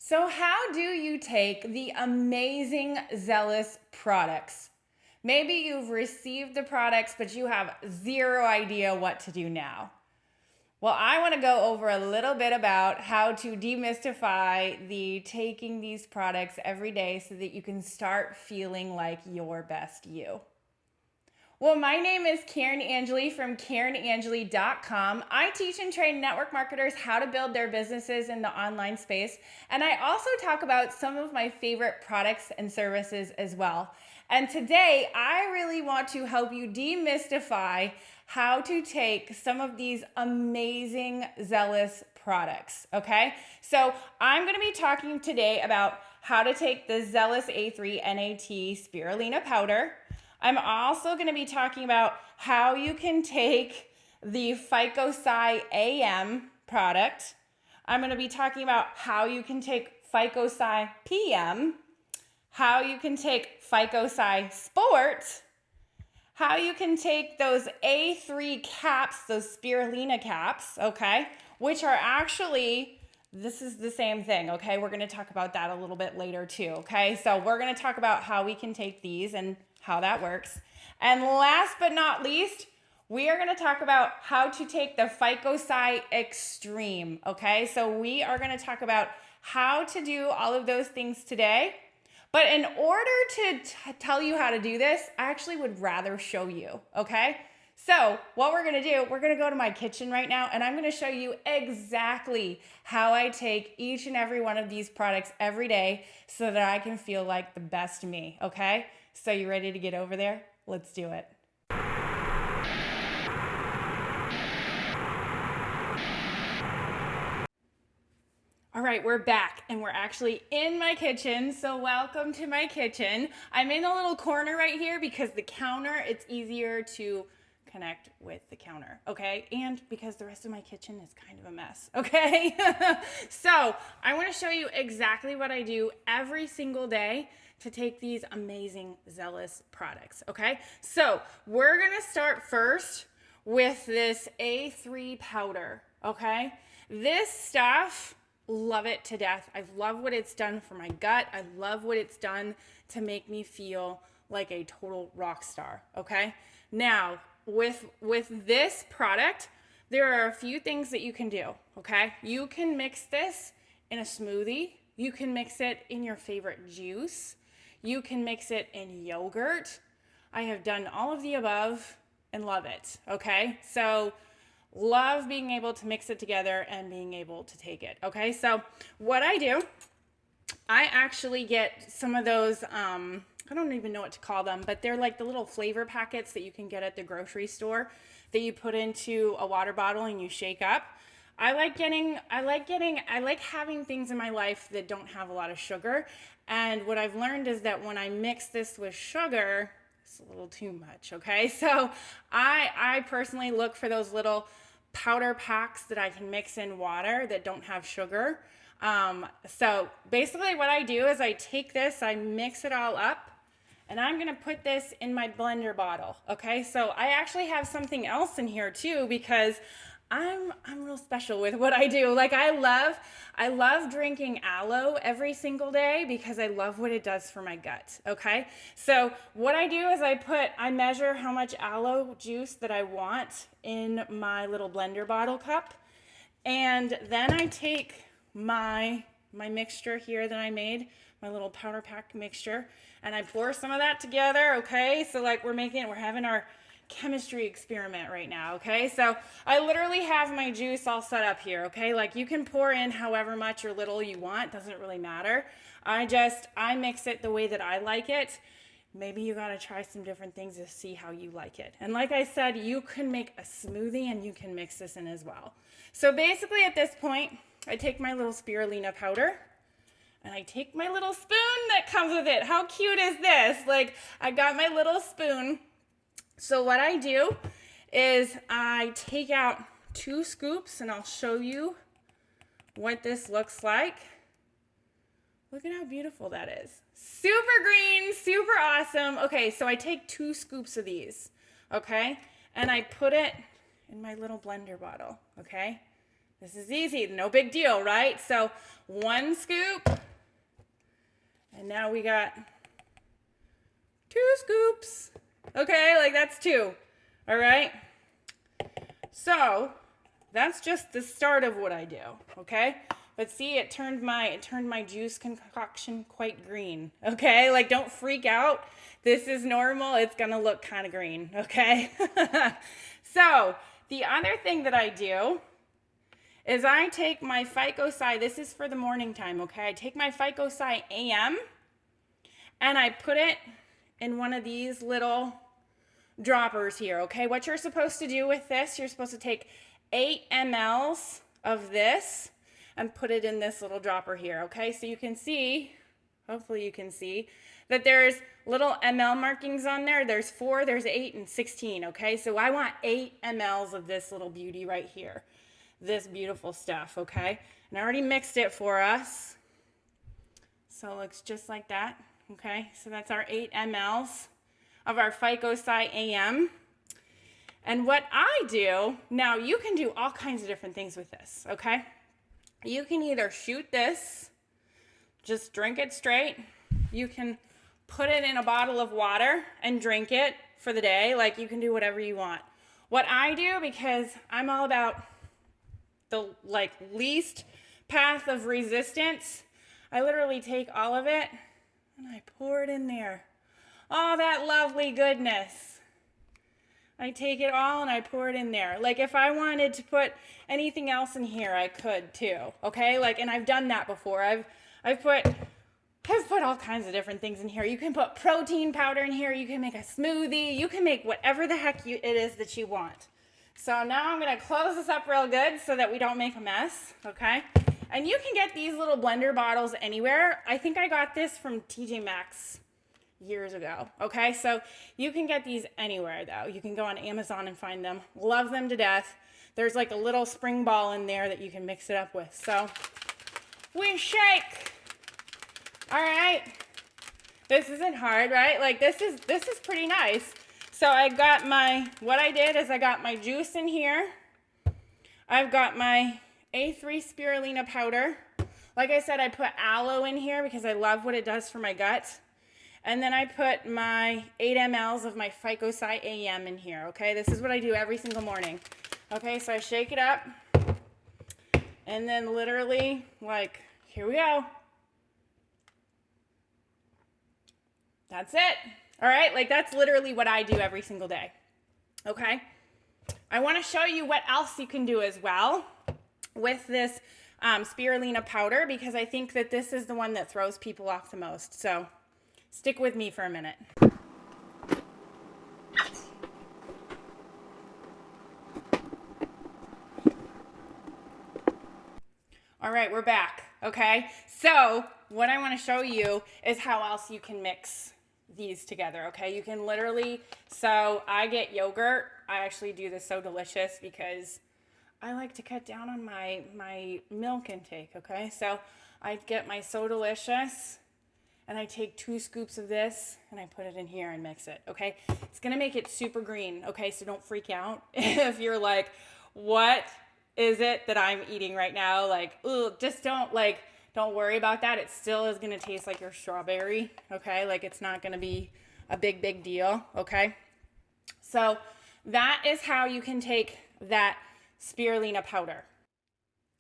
So how do you take the amazing Xelliss products? Maybe you've received the products, but you have zero idea what to do now. Well, I want to go over a little bit about how to demystify the taking these products every day so that you can start feeling like your best you. Well, my name is Karin Angeli from KarinAngeli.com. I teach and train network marketers how to build their businesses in the online space. And I also talk about some of my favorite products and services as well. And today, I really want to help you demystify how to take some of these amazing Xelliss products, okay? So I'm gonna be talking today about how to take the Xelliss A3 NAT Spirulina powder. I'm also going to be talking about how you can take the Phycosci AM product. I'm going to be talking about how you can take Phycosci PM, how you can take Phycosci Sport, how you can take those A3 caps, those Spirulina caps, okay, which are actually, this is the same thing, okay? We're going to talk about that a little bit later too, okay? So we're going to talk about how we can take these and how that works. And last but not least, we are going to talk about how to take the Phycosci Extreme, okay? So we are going to talk about how to do all of those things today. But in order to tell you how to do this, I actually would rather show you, okay? So what we're going to do, we're going to go to my kitchen right now, and I'm going to show you exactly how I take each and every one of these products every day so that I can feel like the best me, okay? So you ready to get over there? Let's do it. All right, we're back and we're actually in my kitchen. So welcome to my kitchen. I'm in a little corner right here because the counter, it's easier to connect with the counter, okay? And because the rest of my kitchen is kind of a mess, okay? So I wanna show you exactly what I do every single day to take these amazing Xelliss products, okay? So we're gonna start first with this A3 powder, okay? This stuff, love it to death. I love what it's done for my gut. I love what it's done to make me feel like a total rock star, okay? Now, with this product, there are a few things that you can do, okay? You can mix this in a smoothie. You can mix it in your favorite juice. You can mix it in yogurt. I have done all of the above and love it, okay? So love being able to mix it together and being able to take it, okay? So what I do, I actually get some of those, I don't even know what to call them, but they're like the little flavor packets that you can get at the grocery store that you put into a water bottle and you shake up. I like having things in my life that don't have a lot of sugar. And what I've learned is that when I mix this with sugar, it's a little too much, okay? So I personally look for those little powder packs that I can mix in water that don't have sugar. So basically what I do is I take this, I mix it all up, and I'm gonna put this in my blender bottle, okay? So I actually have something else in here too because I'm real special with what I do. Like I love drinking aloe every single day because I love what it does for my gut, okay? So what I do is I measure how much aloe juice that I want in my little blender bottle cup. And then I take my mixture here that I made, my little powder pack mixture, and I pour some of that together, okay? So like we're having our chemistry experiment right now, okay? So I literally have my juice all set up here, okay? Like you can pour in however much or little you want, doesn't really matter. I mix it the way that I like it. Maybe you gotta try some different things to see how you like it. And like I said, you can make a smoothie and you can mix this in as well. So basically at this point, I take my little spirulina powder and I take my little spoon that comes with it. How cute is this? Like I got my little spoon. So what I do is I take out 2 scoops and I'll show you what this looks like. Look at how beautiful that is. Super green, super awesome. Okay, so I take 2 scoops of these, okay? And I put it in my little blender bottle, okay? This is easy, no big deal, right? So 1 scoop, and now we got 2 scoops. Okay, like that's 2, all right? So that's just the start of what I do, okay? But see, it turned my juice concoction quite green, okay? Like, don't freak out. This is normal. It's gonna look kind of green, okay? So the other thing that I do is I take my Phycosci, this is for the morning time, okay? I take my Phycosci AM and I put it in one of these little droppers here, okay? What you're supposed to do with this, you're supposed to take 8 mLs of this and put it in this little dropper here, okay? So you can see, hopefully you can see, that there's little ml markings on there. There's 4, there's 8, and 16, okay? So I want 8 mLs of this little beauty right here. This beautiful stuff, okay? And I already mixed it for us. So it looks just like that, okay? So that's our 8 mLs of our Phycosci AM. And what I do, now you can do all kinds of different things with this, okay? You can either shoot this, just drink it straight. You can put it in a bottle of water and drink it for the day. Like, you can do whatever you want. What I do, because I'm all about the least path of resistance, I literally take all of it and I pour it in there. All that lovely goodness. I take it all and I pour it in there. Like, if I wanted to put anything else in here, I could too, okay? Like, and I've done that before. I've put all kinds of different things in here. You can put protein powder in here. You can make a smoothie. You can make whatever the heck it is that you want. So now I'm gonna close this up real good so that we don't make a mess, okay? And you can get these little blender bottles anywhere. I think I got this from TJ Maxx years ago, okay? So you can get these anywhere though. You can go on Amazon and find them. Love them to death. There's like a little spring ball in there that you can mix it up with. So we shake. All right. This isn't hard, right? Like, this is pretty nice. So what I did is I got my juice in here. I've got my A3 Spirulina powder. Like I said, I put aloe in here because I love what it does for my gut. And then I put my 8 mLs of my Phycosci AM in here, okay? This is what I do every single morning. Okay, so I shake it up. And then literally, like, here we go. That's it. All right, like, that's literally what I do every single day, okay? I want to show you what else you can do as well with this spirulina powder, because I think that this is the one that throws people off the most. So stick with me for a minute. All right, we're back, okay? So what I want to show you is how else you can mix these together, okay? You can literally, so I get yogurt. I actually do this So Delicious because I like to cut down on my milk intake, okay? So I get my So Delicious and I take 2 scoops of this and I put it in here and mix it, okay? It's gonna make it super green, okay? So don't freak out if you're like, what is it that I'm eating right now? Like, ooh, just don't worry about that. It still is gonna taste like your strawberry, okay? Like, it's not gonna be a big deal, okay? So that is how you can take that spirulina powder.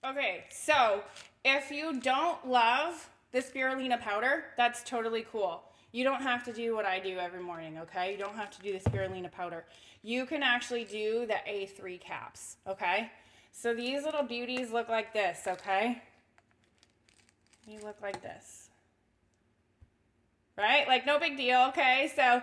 Okay, so if you don't love the spirulina powder, that's totally cool. You don't have to do what I do every morning, okay? You don't have to do the spirulina powder. You can actually do the A3 caps, okay? So these little beauties look like this, okay? They look like this, right? Like, no big deal, okay? So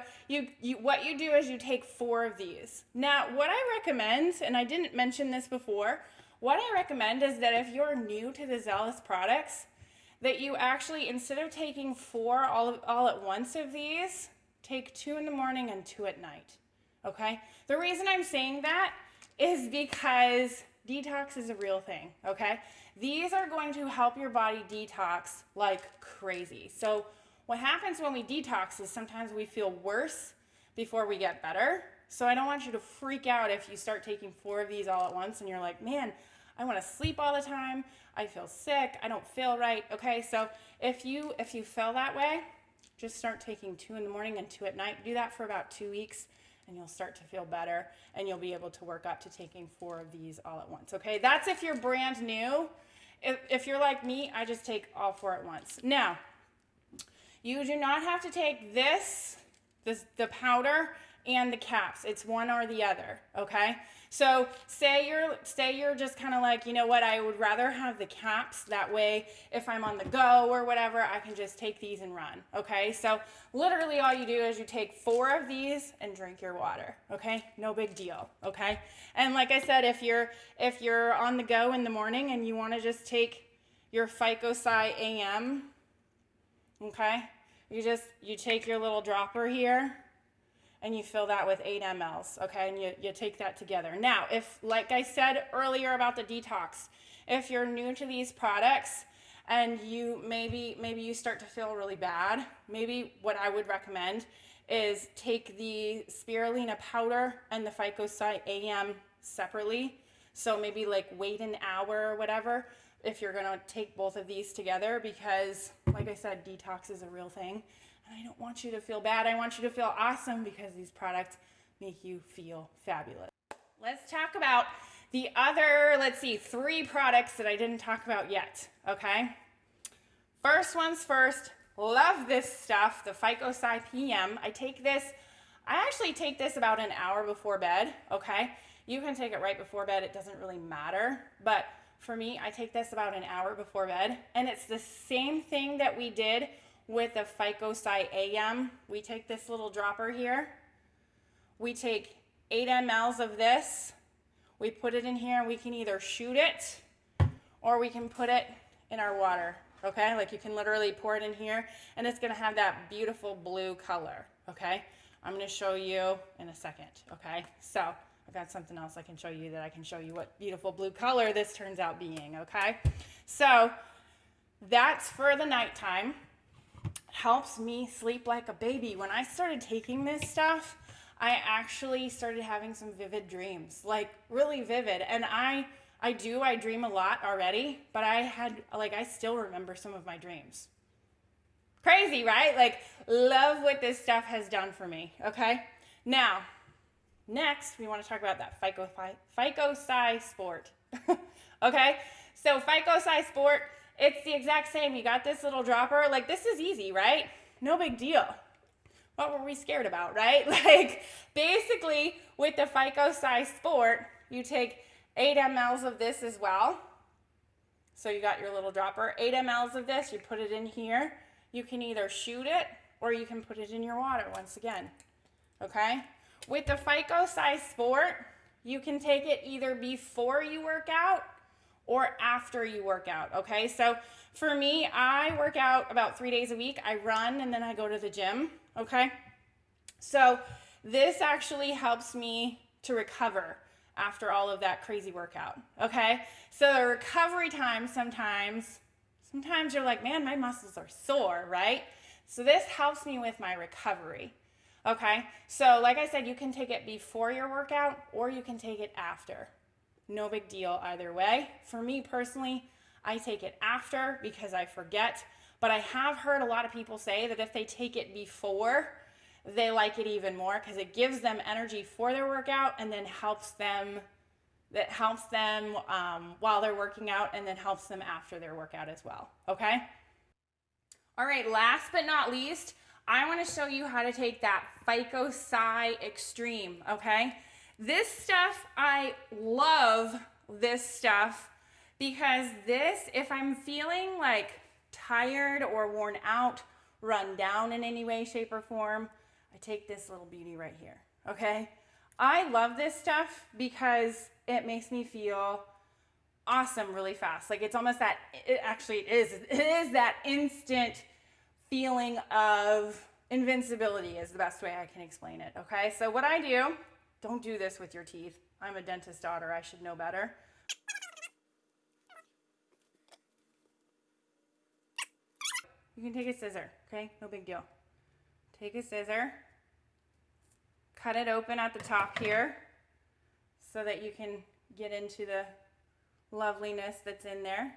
what you do is you take 4 of these. Now, what I recommend, and I didn't mention this before, what I recommend is that if you're new to the Xelliss products, that you actually, instead of taking 4 all at once of these, take 2 in the morning and 2 at night, okay? The reason I'm saying that is because detox is a real thing, okay? These are going to help your body detox like crazy. So what happens when we detox is sometimes we feel worse before we get better. So I don't want you to freak out if you start taking 4 of these all at once and you're like, man, I want to sleep all the time. I feel sick. I don't feel right. Okay, so if you feel that way, just start taking 2 in the morning and 2 at night. Do that for about 2 weeks, and you'll start to feel better, and you'll be able to work up to taking 4 of these all at once. Okay, that's if you're brand new. If you're like me, I just take all 4 at once. Now, you do not have to take the powder and the caps. It's one or the other, okay? So say you're just kind of like, you know what, I would rather have the caps. That way, if I'm on the go or whatever, I can just take these and run, okay? So literally all you do is you take 4 of these and drink your water, okay? No big deal, okay? And like I said, if you're on the go in the morning and you want to just take your Phycosci AM, okay? You take your little dropper here, and you fill that with 8 mLs, okay? And you take that together. Now, if, like I said earlier about the detox, if you're new to these products and you maybe you start to feel really bad, maybe what I would recommend is take the Spirulina powder and the Phycosci AM separately. So maybe like wait an hour or whatever if you're gonna take both of these together, because like I said, detox is a real thing. I don't want you to feel bad. I want you to feel awesome, because these products make you feel fabulous. Let's talk about the other, 3 products that I didn't talk about yet, okay? First one's first. Love this stuff, the Phycosci PM. I actually take this about an hour before bed, okay? You can take it right before bed. It doesn't really matter. But for me, I take this about an hour before bed. And it's the same thing that we did with the Phycosci AM. We take this little dropper here. We take 8 mLs of this. We put it in here, and we can either shoot it or we can put it in our water, okay? Like you can literally pour it in here, and it's gonna have that beautiful blue color, okay? I'm gonna show you in a second, okay? So I've got something else I can show you that I can show you what beautiful blue color this turns out being, okay? So that's for the nighttime. Helps me sleep like a baby. When I started taking this stuff, I actually started having some vivid dreams, like really vivid. And I dream a lot already, but I still remember some of my dreams. Crazy, right? Like, love what this stuff has done for me, okay? Now, next, we want to talk about that Phycosci Sport, okay? So Phycosci Sport, it's the exact same. You got this little dropper. Like, this is easy, right? No big deal. What were we scared about, right? Like, basically, with the Phycosci Sport, you take 8 mLs of this as well. So you got your little dropper. 8 mLs of this, you put it in here. You can either shoot it or you can put it in your water once again, okay? With the Phycosci Sport, you can take it either before you work out or after you work out, okay? So for me, I work out about 3 days a week. I run and then I go to the gym, okay? So this actually helps me to recover after all of that crazy workout, okay? So the recovery time sometimes you're like, man, my muscles are sore, right? So this helps me with my recovery, okay? So like I said, you can take it before your workout or you can take it after. No big deal either way. For me personally, I take it after because I forget, but I have heard a lot of people say that if they take it before, they like it even more because it gives them energy for their workout and then helps them while they're working out and then helps them after their workout as well, okay? All right, last but not least, I want to show you how to take that Phycosci Extreme, okay? This stuff, I love this stuff because if I'm feeling like tired or worn out, run down in any way, shape, or form, I take this little beauty right here, okay? I love this stuff because it makes me feel awesome really fast. Like it's almost that, it is that instant feeling of invincibility is the best way I can explain it, okay? So what I do, don't do this with your teeth. I'm a dentist daughter, I should know better. You can take a scissor, okay? No big deal. Take a scissor, cut it open at the top here so that you can get into the loveliness that's in there.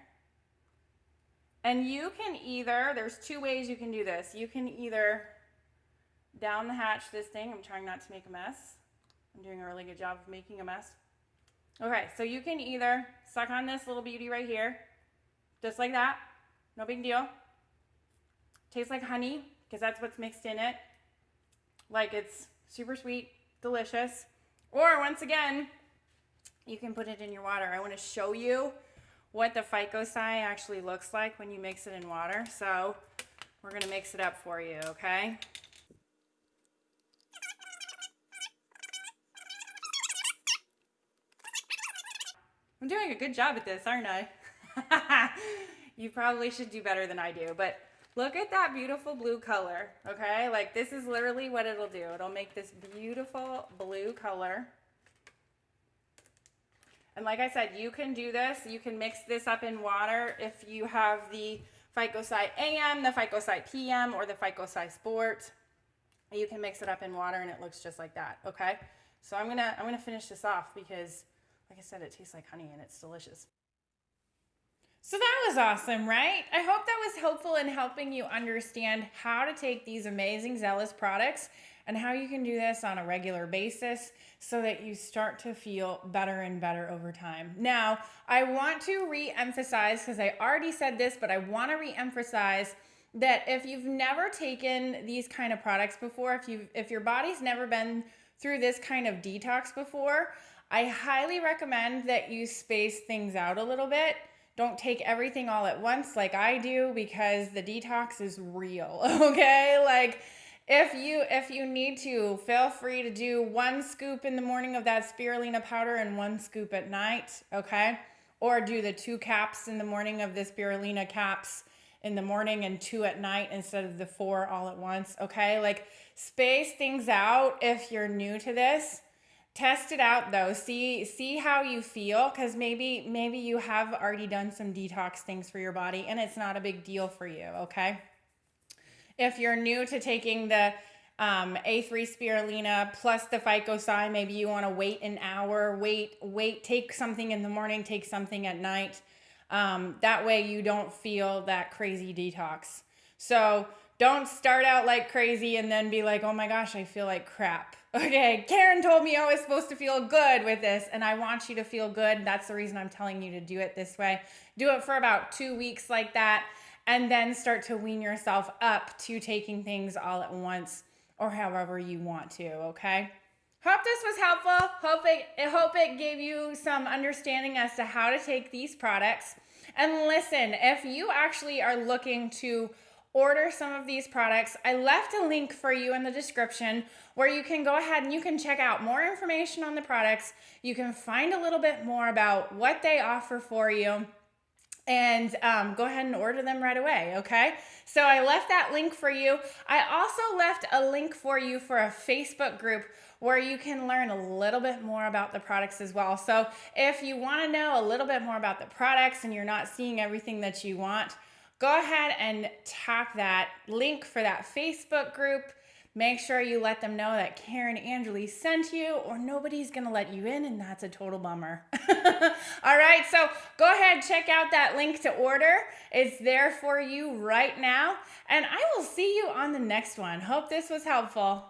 And you can either, there's two ways you can do this. You can either down the hatch this thing. I'm trying not to make a mess. I'm doing a really good job of making a mess. Okay, so you can either suck on this little beauty right here, just like that. No big deal. Tastes like honey, because that's what's mixed in it. Like, it's super sweet, delicious. Or once again, you can put it in your water. I want to show you what the Phycosci actually looks like when you mix it in water. So we're going to mix it up for you, okay? I'm doing a good job at this, aren't I? You probably should do better than I do, but look at that beautiful blue color, okay? Like, this is literally what it'll do. It'll make this beautiful blue color. And like I said, you can do this. You can mix this up in water if you have the Phycosci AM, the Phycosci PM, or the Phycosci Sport. You can mix it up in water and it looks just like that, okay? So I'm gonna finish this off because, like I said, it tastes like honey and it's delicious. So that was awesome, right? I hope that was helpful in helping you understand how to take these amazing Xelliss products and how you can do this on a regular basis so that you start to feel better and better over time. Now, I want to re-emphasize, because I already said this, but I want to re-emphasize that if you've never taken these kind of products before, if your body's never been through this kind of detox before, I highly recommend that you space things out a little bit. Don't take everything all at once like I do, because the detox is real, okay? Like, if you need to, feel free to do 1 scoop in the morning of that spirulina powder and 1 scoop at night, okay? Or do the 2 caps in the morning of the spirulina caps in the morning and 2 at night instead of the 4 all at once, okay? Like, space things out if you're new to this. Test it out though. See how you feel, because maybe you have already done some detox things for your body and it's not a big deal for you, okay? If you're new to taking the A3 spirulina plus the Phycosci, maybe you want to wait an hour, take something in the morning, take something at night. That way you don't feel that crazy detox. So don't start out like crazy and then be like, oh my gosh, I feel like crap. Okay, Karin told me I was supposed to feel good with this, and I want you to feel good. That's the reason I'm telling you to do it this way. Do it for about 2 weeks like that, and then start to wean yourself up to taking things all at once or however you want to, okay? Hope this was helpful. Hope it gave you some understanding as to how to take these products. And listen, if you actually are looking to order some of these products, I left a link for you in the description where you can go ahead and you can check out more information on the products. You can find a little bit more about what they offer for you, and go ahead and order them right away, okay? So I left that link for you. I also left a link for you for a Facebook group where you can learn a little bit more about the products as well. So if you want to know a little bit more about the products and you're not seeing everything that you want, go ahead and tap that link for that Facebook group. Make sure you let them know that Karin Angeli sent you, or nobody's going to let you in, and that's a total bummer. All right, so go ahead, check out that link to order. It's there for you right now, and I will see you on the next one. Hope this was helpful.